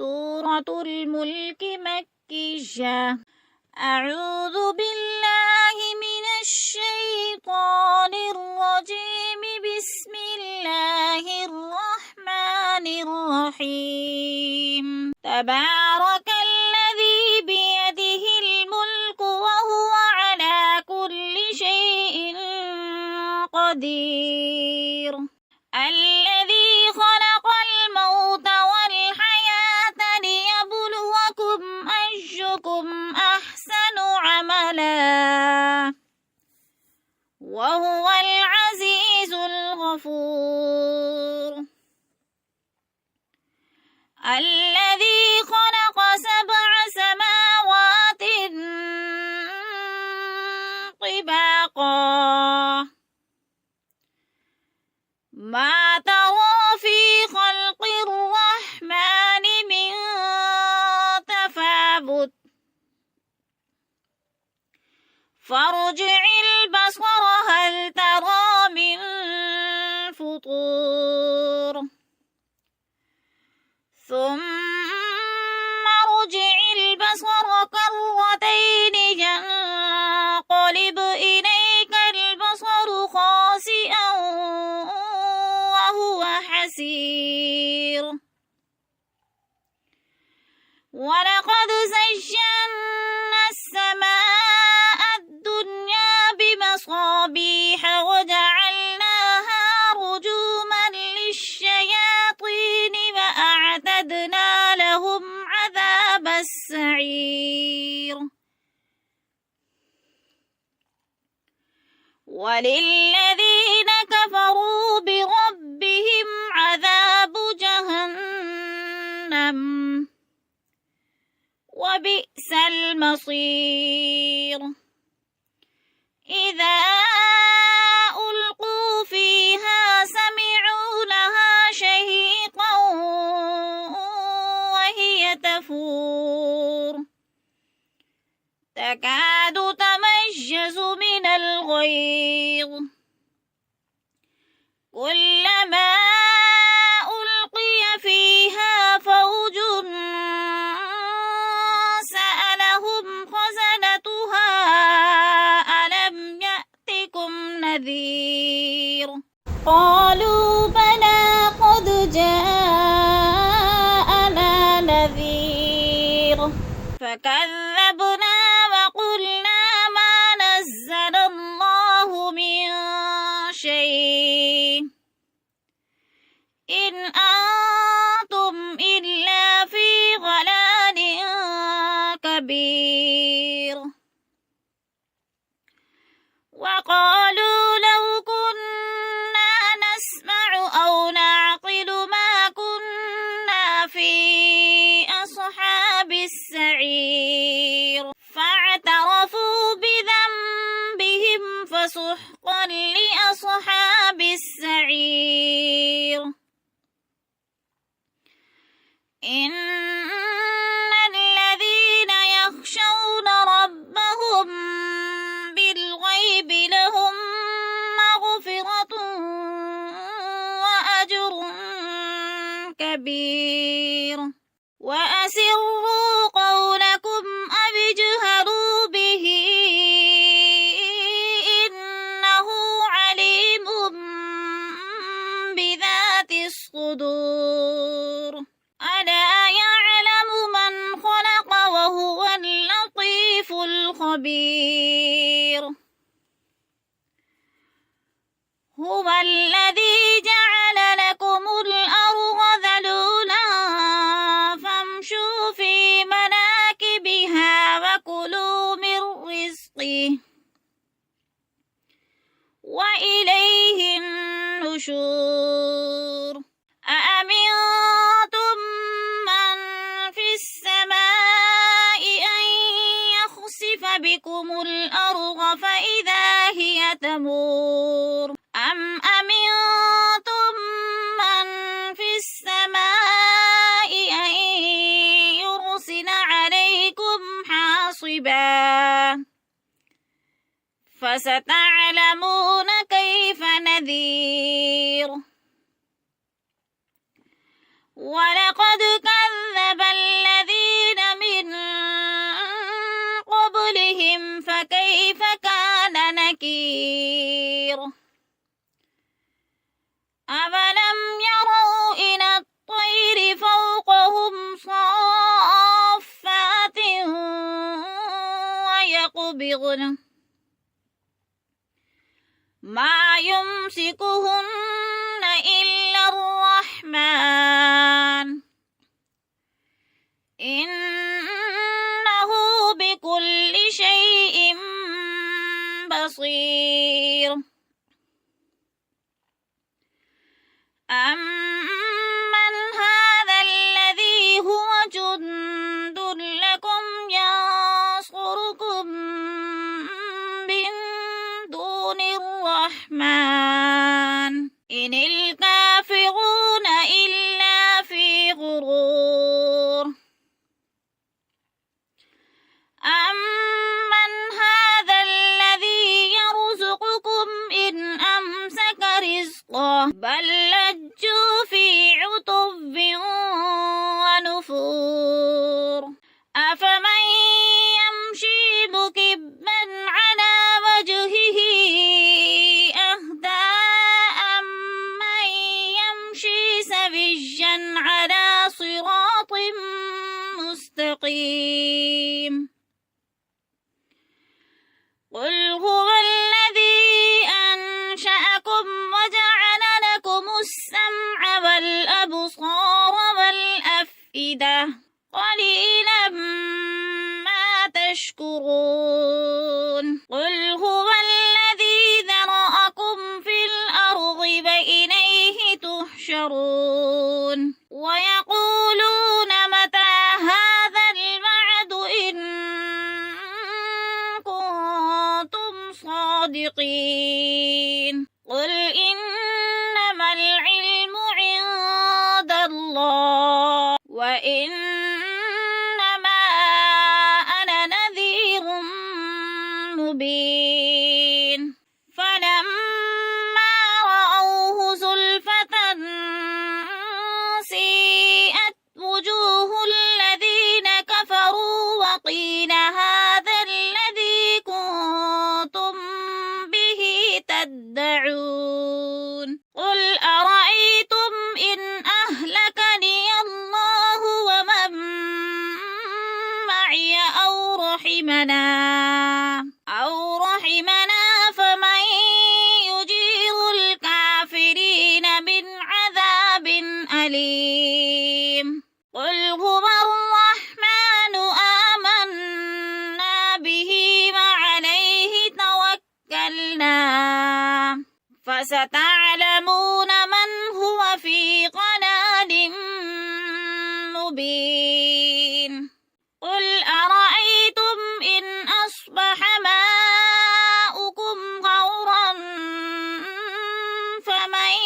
سورة الملك مكية. أعوذ بالله من الشيطان الرجيم. بسم الله الرحمن الرحيم. تبارك الذي بيده الملك وهو على كل شيء قدير. الذي خلق الموت والحياة ليبلوكم أيكم أحسن عملا وهو العزيز الغفور. الذي خلق 7 سماوات طباقا ما ترى في خلق الرحمن من تفاوت فارجع البصر هل ترى من فطور ثم ارجع البصر كرتين ينقلب إليك البصر خاسئا وهو حسير. ولقد زينا السماء الدنيا بمصابيح وجعلناها رجوما للشياطين وأعتدنا لهم عذاب السعير. وللذين كفروا بربهم عذاب جهنم وبئس المصير. إذا ألقوا فيها سمعوا لها شهيقا وهي تفور تكاد تميز من الغيظ كلما ألقي فيها فوج سألهم خزنتها ألم يأتكم نذير قالوا بلى قد جاءنا نذير فكذبنا وقلنا ما نزل الله من شيء إن أنتم إلا في ضلال كبير. وقالوا لو كنا نسمع أو نعقل ما كنا في أصحاب السعير فاعترفوا بذنبهم فسحقا لأصحاب السعير. إن الذين يخشون ربهم بالغيب لهم مغفرة وأجر كبير. وأسروا قولكم أو اجهروا به إنه عليم بذات الصدور. ألا يعلم من خلق وهو اللطيف الخبير. هو الذي جعل لكم الأرض ذلولا فامشوا في مناكبها وكلوا من رزقه وإليه النشور. أأمنتم من في السماء أن يخسف بكم الأرض فإذا هي تمور أم أمنتم من في السماء أن يرسل عليكم حاصبا فستعلمون كيف نذير. ولقد كذب يبغن ما يمسكهن إلا الرحمن إنه بكل شيء بصير أمن هذا الذي هو جند لكم ينصركم من دون الرحمن إن الكافرون إلا في غرور أمن هذا الذي يرزقكم إن أمسك رزقه بل لجوا في عتب ونفور أفمن يمشي مكبا على وجهه أهدى أمن يمشي سويا على صراط مستقيم قل هو الذي أنشأكم وجعل لكم السمع والأبصار والأفئدة قليلا ما تشكرون قل هو الذي ذرأكم في الأرض وإليه تحشرون ويقولون متى هذا الوعد إن كنتم صادقين قل إنما العلم عند الله وإنما أنا نذير مبين فلما رأوه زلفة سيئت وجوه الذين كفروا وقيل هذا الذي كنتم به تدعون قل أرأيتم إن أهلكني الله ومن معي أو رحمنا فمن يجير الكافرين من عذاب أليم قل هو الرحمن آمنا به وعليه توكلنا فستعلمون من هو في ضلال مبين قل أرأيتم إن أصبح ماؤكم غورا فمن